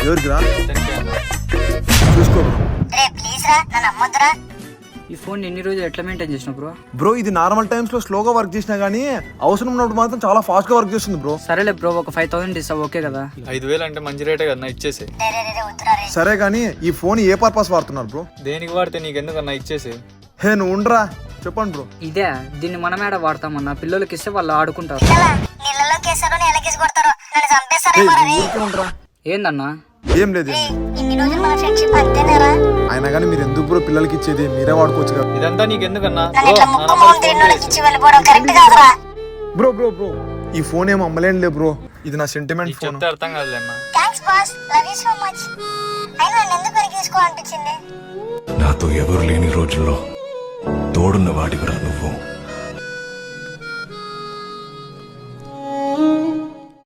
ఎవరికి రా చూసుకో బ్రో. ఈ ఫోన్ ఎన్ని రోజులు ఎట్లా మెయింటైన్ చేసినావు బ్రో? బ్రో ఇది నార్మల్ టైమ్స్ లో స్లోగా వర్క్ చేసినా గానీ అవసరం ఉన్నప్పుడు మాత్రం చాలా ఫాస్ట్ గా వర్క్ చేస్తుంది బ్రో. సరేలే బ్రో, ఒక 5000 ఇస్తావు ఓకే కదా? 5000 అంటే మంచి రేటే కదా, ఇచ్చేసి. సరే గానీ ఈ ఫోన్ ఏ పర్పస్ వాడుతున్నారు బ్రో? దేనికి వాడితే నీకెందుకన్నా, ఇచ్చేసి. హే నువ్వు ఉండరా, చెప్పండి బ్రో. ఇదే, దీన్ని మనమేడ వాడతామన్నా, పిల్లలకి ఇస్తే వాళ్ళు ఆడుకుంటారు. ఉండరా ఏందన్నా? ఏం లేదు అయినా కానీ మీరు ఎందుకు బ్రో పిల్లలకి ఇచ్చేది, మీరే వాడుకోవచ్చు కదా. ఇదంతా నీకెందుకన్నా? బ్రో బ్రో బ్రో ఈ ఫోన్ ఏం అమ్మలేనులే బ్రో, ఇది నా సెంటిమెంట్ ఫోన్. చెప్తే అర్థం కాదులేమ్మా. నాతో ఎవరు లేని రోజుల్లో తోడున్న వాడివరా నువ్వు.